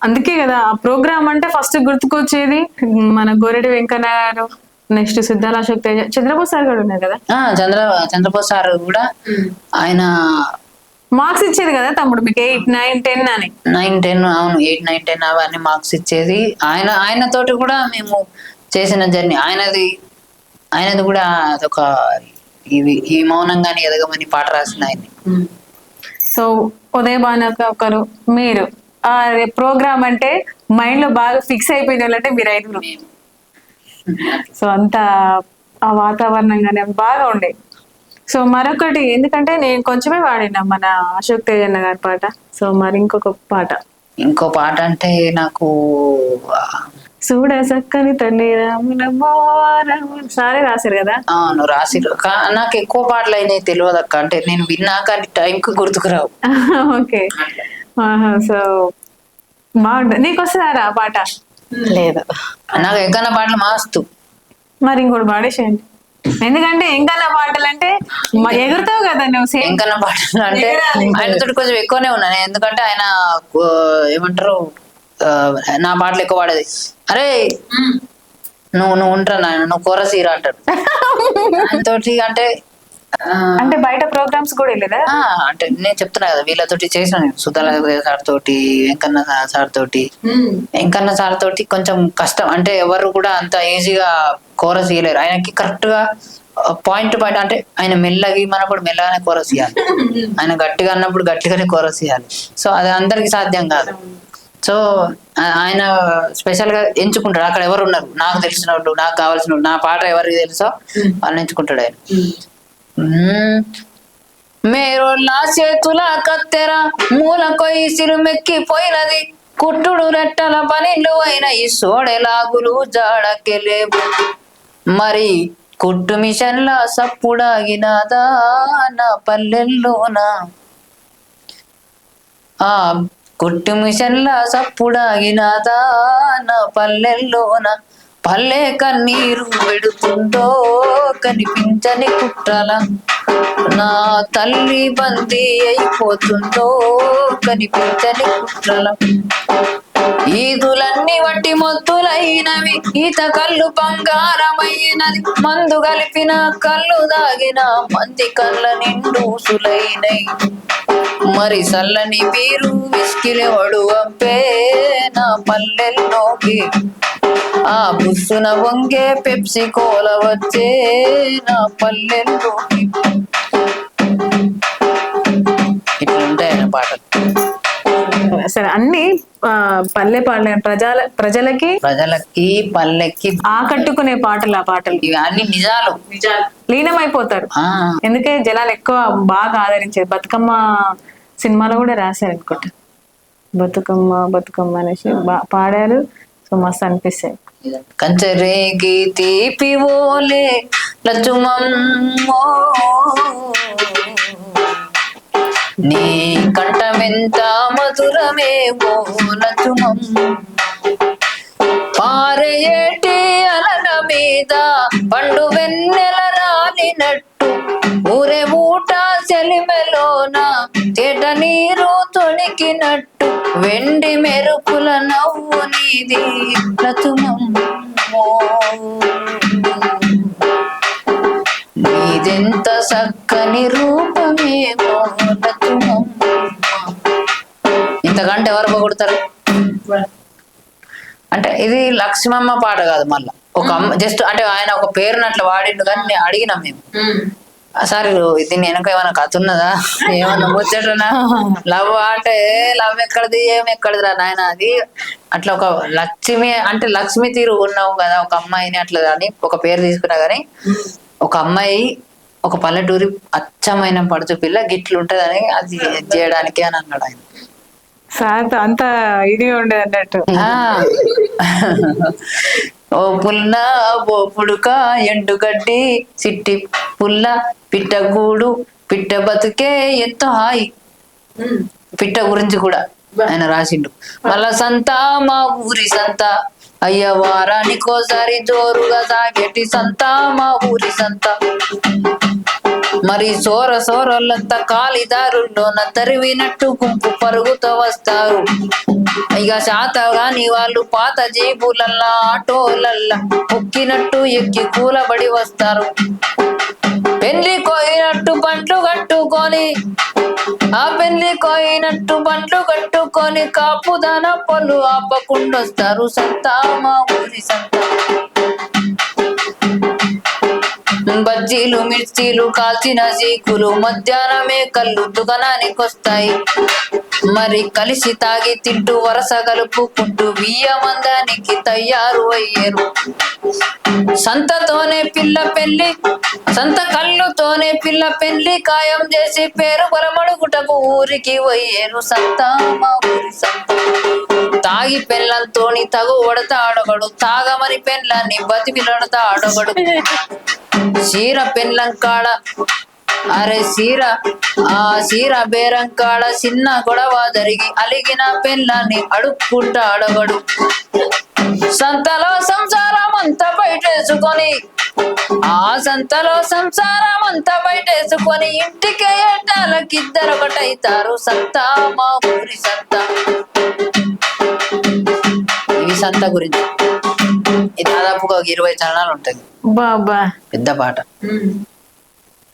అందుకే కదా ఆ ప్రోగ్రామ్ అంటే ఫస్ట్ గుర్తుకొచ్చేది మన గోరెటి వెంకన్న గారు, నెక్స్ట్ సిద్ధాల అశోక్ తేజ, చంద్రబోస్ సార్ కూడా ఉన్నారు కదా. చంద్రబోస్ సార్ కూడా ఆయన మార్క్స్ ఇచ్చేది కదా తమ్ముడు మీకు 8, 9, 10 అని. 9, 10 అవును 8, 9, 10 అవన్నీ మార్క్స్ ఇచ్చేది. ఆయనతోటి కూడా మేము చేసిన జర్నీ ఆయనది కూడా అదొక ఈ మౌనంగాని ఎదగమని పాట రాసింది ఆయన. సో ఉదయ భానుక ఒకరు మీరు ఆ ప్రోగ్రామ్ అంటే మైండ్ లో బాగా ఫిక్స్ అయిపోయిన వాళ్ళంటే మీరు 5. సో అంత ఆ వాతావరణం కానీ బాగా ఉండే. సో మరొకటి ఎందుకంటే నేను కొంచెమే వాడినా మన అశోక్ తేజన్న గారి పాట. సో మరి ఇంకో పాట అంటే నాకు చూడ చక్కని తల్లి సారే రాశారు కదా. అవును రాసిరు. నాకు ఎక్కువ పాటలు అయినాయి తెలియదు అక్క, అంటే నేను విన్నా కానీ టైంకి గుర్తుకురావు. ఓకే. సో బాగుంటుంది. నీకు వస్తుందారా ఆ పాట? లేదు, నాకు ఎంకన్నా పాటలు మాస్తు. మరి ఇంకోటి పాడేసేయండి, ఎందుకంటే ఎంకన్నా పాటలు అంటే ఎగురుతావు కదా నువ్వు. ఎంకన్నా పాటలు అంటే ఆయనతో కొంచెం ఎక్కువనే ఉన్నాను, ఎందుకంటే ఆయన ఏమంటారు నా పాటలు ఎక్కువ పాడేది. అరే నువ్వు ఉంటా నువ్వు కోరస్ హీరో అంటాడు తోటి. అంటే బయట ప్రోగ్రామ్స్ కూడా వెళ్ళేదా? అంటే నేను చెప్తున్నా కదా వీళ్ళతోటి చేసిన, సుధాల సార్ తోటి, వెంకన్న సార్ తోటి కొంచెం కష్టం. అంటే ఎవరు కూడా అంత ఈజీగా కోరస్ ఇయ్యలేరు. ఆయనకి కరెక్ట్ గా పాయింట్ అంటే ఆయన మెల్లగి మనప్పుడు మెల్లగానే కోరస్ ఇవ్వాలి, ఆయన గట్టిగా అన్నప్పుడు గట్టిగానే కోరస్ ఇవ్వాలి. సో అది అందరికి సాధ్యం కాదు. సో ఆయన స్పెషల్ గా ఎంచుకుంటాడు. అక్కడ ఎవరు ఉన్నారు నాకు తెలిసిన వాళ్ళు, నాకు కావాల్సిన వాళ్ళు, నా పాట ఎవరికి తెలుసో వాళ్ళని ఎంచుకుంటాడు ఆయన. మేరోళ్ళ చేతుల కత్తెర మూల కొయ్యి సిరుమెక్కిపోయినది, కుట్టుడు రెట్టల పనిలు అయిన ఈ సోడెలాగులు జాడకెలేవు, మరి కుట్టు మిషన్ల సప్పుడాగినాదా నా పల్లెల్లోనా, ఆ కుట్టు మిషన్ల సప్పుడాగినాదా నా పల్లెల్లోన, పల్లె కన్నీరు పెడుతుందో కనిపించని కుట్రల, నా తల్లి బందీ అయిపోతుందో కనిపించని కుట్రల, ఈదులన్నీ వట్టి మొత్తులైనవి ఈత కళ్ళు బంగారమైనది, మందు కలిపిన కళ్ళు దాగిన మంది కళ్ళ నిండూసులైనై, మరి సల్లని వీరు విసికిలేవడు అంపే నా పల్లెల్లోకి, ఆ బుస్సున వంగే పెప్సి కోల వచ్చే నా పల్లెల్లోకి. ఇట్లా ఉంటాయి ఆయన పాటలు. సరే, అన్ని పల్లె ప్రజలకి పల్లెకి ఆకట్టుకునే పాటలు. ఆ పాటలు అన్ని నిజాలు లీనమైపోతారు. ఎందుకే జనాలు ఎక్కువ బాగా ఆదరించారు. బతుకమ్మ సినిమాలో కూడా రాశారు అనుకుంటా, బతుకమ్మ బతుకమ్మ అనేసి పాడారు. సో మస్తు అనిపిస్తాయి. కంచరేగి తీపి ఓలే లచుమమ్మో నీ కంఠమెంత మధురమేవో లచుమమ్మ, పారేటి అలల మీద పండు వెన్నెల రాలినట్టు, ఊరే ఊట సెలిమెలోన తేట నీరు తొణికినట్టు, వెండి మెరుపుల నవ్వు నీది లచుమమ్మో, నీదెంత చక్కని రూపమేమో లచుమమ్మ. ఇంతకంటే ఎవరు పొగుడతారు? అంటే ఇది లక్ష్మమ్మ పాట కాదు, మళ్ళా ఒక అమ్మ జస్ట్ అంటే ఆయన ఒక పేరుని అట్లా వాడిండు. కానీ నేను అడిగినాం మేము, సార్ దీన్ని వెనక ఏమైనా కథ ఉన్నదా, ఏమన్నా ముచ్చటనా, లవ్ అంటే లవ్ ఎక్కడిది ఎక్కడిది రా నాయన, అది అట్లా ఒక లక్ష్మి అంటే లక్ష్మి తీరు ఉన్నావు కదా ఒక అమ్మాయిని అట్లా అని ఒక పేరు తీసుకున్నా. కానీ ఒక అమ్మాయి ఒక పల్లెటూరి అచ్చమైన పడుచు పిల్ల గిట్లు ఉంటదని అది చేయడానికి అని అన్నాడు ఆయన. అంత ఇది ఉండేది అన్నట్టు. ఓ పుల్ల ఓ పుడుక ఎండుగడ్డి సిట్టి పుల్ల పిట్టగూడు పిట్ట బతుకే ఎంతో హాయి, పిట్ట గురించి కూడా ఆయన రాసిండు. మళ్ళా సంత మా ఊరి సంత, అయ్య వారానికోసారి జోరుగా సాగేటి సంత మా ఊరి సంత, మరి సోరొల్లంతా కాలిదారుల్లోన తరివినట్టు గుంపు పరుగుతో వస్తారు. ఇక శాతగాని వాళ్ళు పాత జేబులల్లా ఆటోలల్లా పొక్కినట్టు ఎక్కి కూలబడి వస్తారు. పెళ్లి కోయినట్టు బండ్లు కట్టుకొని కాపుదాన పళ్ళు ఆపకుండొస్తారు. సంతా మా ఊరి సంత. బజ్జీలు మిర్చీలు కాల్చిన చీకులు మధ్యాహ్నమే కళ్ళు దుకాణానికొస్తాయి. మరి కలిసి తాగి తింటూ వరస కలుపుకుంటూ బియ్యమందానికి తయారు అయ్యేరు. సంత కళ్ళుతోనే పిల్ల పెళ్లి ఖాయం చేసి పేరు బలమడుగుటకు ఊరికి పోయేరు. సంత మా ఊరి సంత. తాగి పెళ్ళంతోని తగు వడతాడొకడు, తాగమని పెళ్ళాన్ని బతికిలడతాడొకడు. చీర పెళ్ళం కాడ చీర బేరం కాడ చిన్న గొడవ జరిగి అలిగిన పెళ్ళాన్ని అడుక్కుంటాడొకడు. సంతలో సంసారం అంతా బయటేసుకొని ఇంటికే ఏటాలకిద్దరొకటైతారు. సంతా మా ఊరి సంత. ఇవి సంత గురించి. ఇది దాదాపుగా 20 చరణాలు ఉంటుంది. బాబా పెద్ద పాట.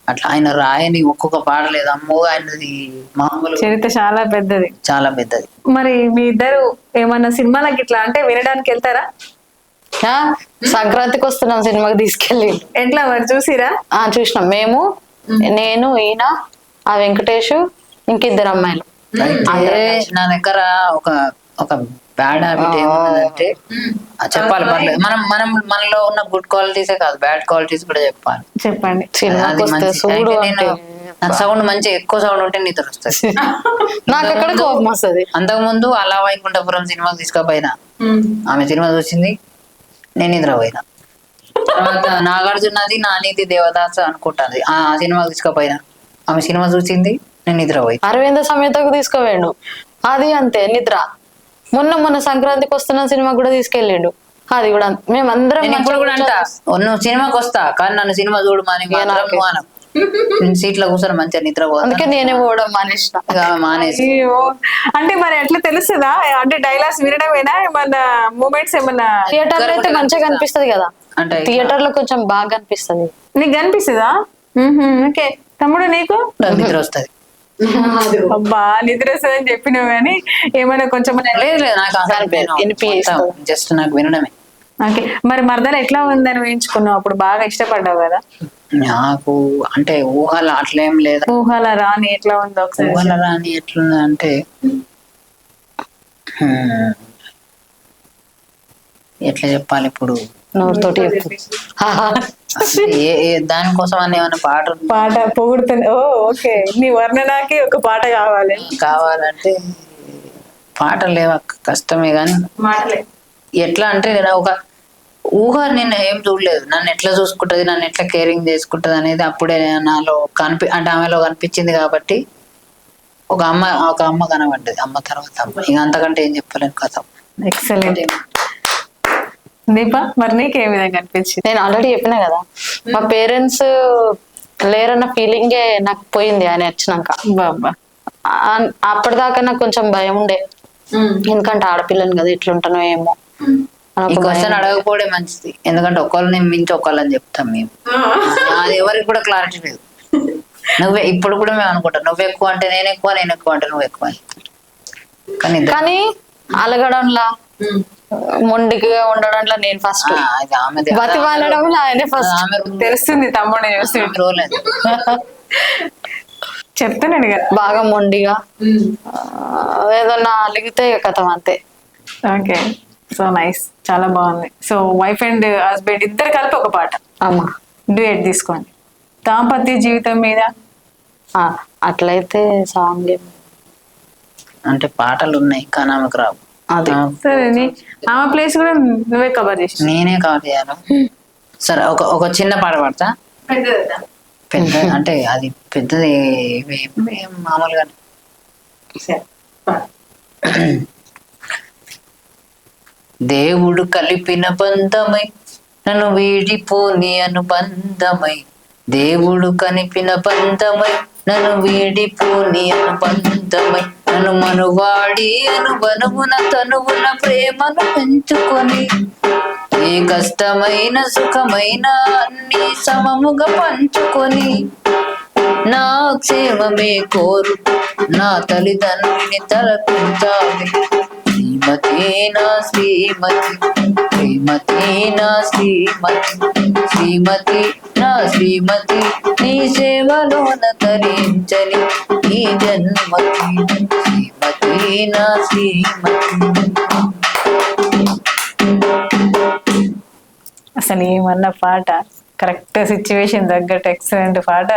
అట్లా ఆయన రాయని ఒక్కొక్క పాట లేదు. అమ్మో ఆయనది మామూలు చరిత్ర చాలా పెద్దది. చాలా పెద్దది. మరి మీ ఇద్దరు ఏమన్నా సినిమాలకి ఇట్లా అంటే వినడానికి వెళ్తారా? సంక్రాంతికి వస్తున్నాం సినిమాకి తీసుకెళ్ళి. ఎట్లా మరి చూసిరా? చూసినాం మేము, నేను, ఈయన, ఆ వెంకటేష్, ఇంకిద్దరు అమ్మాయిలు. నా దగ్గర ఒక బ్యాడ్ హ్యాబిట్ ఏమన్నదంటే, చెప్పాలి పర్లేదు, మనలో ఉన్న గుడ్ క్వాలిటీసే కాదు, బ్యాడ్ క్వాలిటీస్ కూడా చెప్పాలి. చెప్పండి. నాకు సౌండ్ మంచి ఎక్కువ సౌండ్ ఉంటే నిద్ర వస్తుంది. నాకు అక్కడ కోపం వస్తుంది. అంతకుముందు అలా వైకుంఠపురం సినిమాకి తీసుకుపోయినా, ఆమె సినిమా చూసింది, నేను నిద్రపోయినా. తర్వాత నాగార్జునది నా నీతి దేవదాస్ అనుకుంటాది, ఆ సినిమాకి తీసుకుపోయినా, ఆమె సినిమా చూసింది, నేను నిద్రపోయినా. అరవింద సమేతకు తీసుకోవేండు, అది అంతే నిద్ర. మొన్న సంక్రాంతికి వస్తున్న సినిమా కూడా తీసుకెళ్ళిండు, అది కూడా మేమందరం. ఇప్పుడు కూడా అంట, నువ్వు సినిమాకి వస్తా కానీ నన్ను సినిమా చూడు మాని సీట్లో కూర్చొని మంచిగా నిద్రపో. అందుకే నేనే పోవడం మానేసి. అంటే మరి ఎట్లా తెలుస్తుందా? అంటే డైలాగ్స్ వినడమేనా, ఏమన్నా మూమెంట్స్ ఏమన్నా? థియేటర్ లో అయితే మంచిగా కనిపిస్తది కదా, అంటే థియేటర్ లో కొంచెం బాగా కనిపిస్తుంది. నీకు కనిపిస్తుందా? ఓకే. తమ్ముడు నీకు నిద్ర వస్తుంది. అబ్బా నిద్ర వస్తుందని చెప్పినావు కానీ ఏమైనా కొంచెం లేదు నాకు జస్ట్ నాకు వినడమే. ఓకే. మరి మరదలు ఎట్లా ఉందని ఊహించుకున్నావు? అప్పుడు బాగా ఇష్టపడ్డావు కదా. నాకు అంటే ఊహల అట్లేం లేదా. ఊహల రాని ఎట్లా ఉందో ఒకసారి. ఊహల రాని ఎట్లుంది అంటే, ఎట్లా చెప్పాలి ఇప్పుడు, నోరుతోటి దానికోసం అని ఏమైనా పాట పొగుడుతుంది. ఓకే, నీ వర్ణనాకి ఒక పాట కావాలంటే పాట లేవా, కష్టమే. కానీ ఎట్లా అంటే, నేను ఒక ఊహ, నేను ఏం చూడలేదు, నన్ను ఎట్లా చూసుకుంటది, నన్ను ఎట్లా కేరింగ్ చేసుకుంటది అనేది అప్పుడే నాలో అంటే ఆమెలో కనిపించింది. కాబట్టి ఒక అమ్మ కనబడ్డది, అమ్మ తర్వాత అమ్మ, ఇక అంతకంటే ఏం చెప్పలేను కథ. ఎక్సలెంట్. దీప, మరి నీకు ఏ విధంగా అనిపించింది? నేను ఆల్రెడీ చెప్పినా కదా, మా పేరెంట్స్ లేరన్న ఫీలింగే నాకు పోయింది ఆయన వచ్చినాక. బాబా అప్పటిదాకా నాకు కొంచెం భయం ఉండే, ఎందుకంటే ఆడపిల్లని కదా, ఎట్లుంటానో ఏమో. ఈ క్వశ్చన్ అడగకపోవడే మంచిది, ఎందుకంటే ఒకళ్ళని మించి ఒకళ్ళని చెప్తాం మేము. అది ఎవరికి కూడా క్లారిటీ లేదు. నువ్వే ఇప్పుడు కూడా మేము అనుకుంటాం, నువ్వు ఎక్కువ అంటే నేను ఎక్కువ, నేను ఎక్కువ అంటే నువ్వు ఎక్కువ. కానీ అలగడంలా, మొండిగా ఉండడంలో నేను ఫస్ట్, బతి వాళ్ళడంలో ఆయనే ఫస్ట్. తెలుస్తుంది తమ్ముడు చూసి. చెప్తానండి కదా, బాగా మొండిగా ఏదన్నా అలిగితే కథం అంతే. ఓకే, సో నైస్, చాలా బాగుంది. సో వైఫ్ అండ్ హస్బెండ్ ఇద్దరు కలిపి ఒక పాట అమ్మా డ్యూయట్ తీసుకోండి, దాంపత్య జీవితం మీద. అట్లయితే సాంగ్ అంటే పాటలు ఉన్నాయి కానీ ఆమెకు రావు. అదే సరే, ఆమె ప్లేస్ కూడా నువ్వే కవర్ చేసి. నేనే కవర్ చేయాలి. సరే, ఒక చిన్న పాట పాడతా. పెద్ద అంటే అది పెద్దది మామూలుగా. దేవుడు కలిపిన బంధమై, నన్ను వీడిపోని అనుబంధమై, దేవుడు కనిపిన పంతమై నన్ను వీడిపోని అనుబంధమై నన్ను మనువాడి అనుబనువున తనువున ప్రేమను పెంచుకొని ఏ కష్టమైన సుఖమైన అన్ని సమముగా పంచుకొని నా క్షేమమే కోరు నా తల్లిదండ్రిని తలపించాలి శ్రీమతి నా శ్రీమతి శ్రీమతి నా శ్రీమతి శ్రీమతి నా శ్రీమతి నీ సేవలోన తరించని ఈ జన్మతి శ్రీమతి నా శ్రీమతి. అసలు ఏమన్నా పాట, కరెక్ట్ సిచ్యువేషన్ తగ్గట్టు ఎక్సలెంట్ పాట.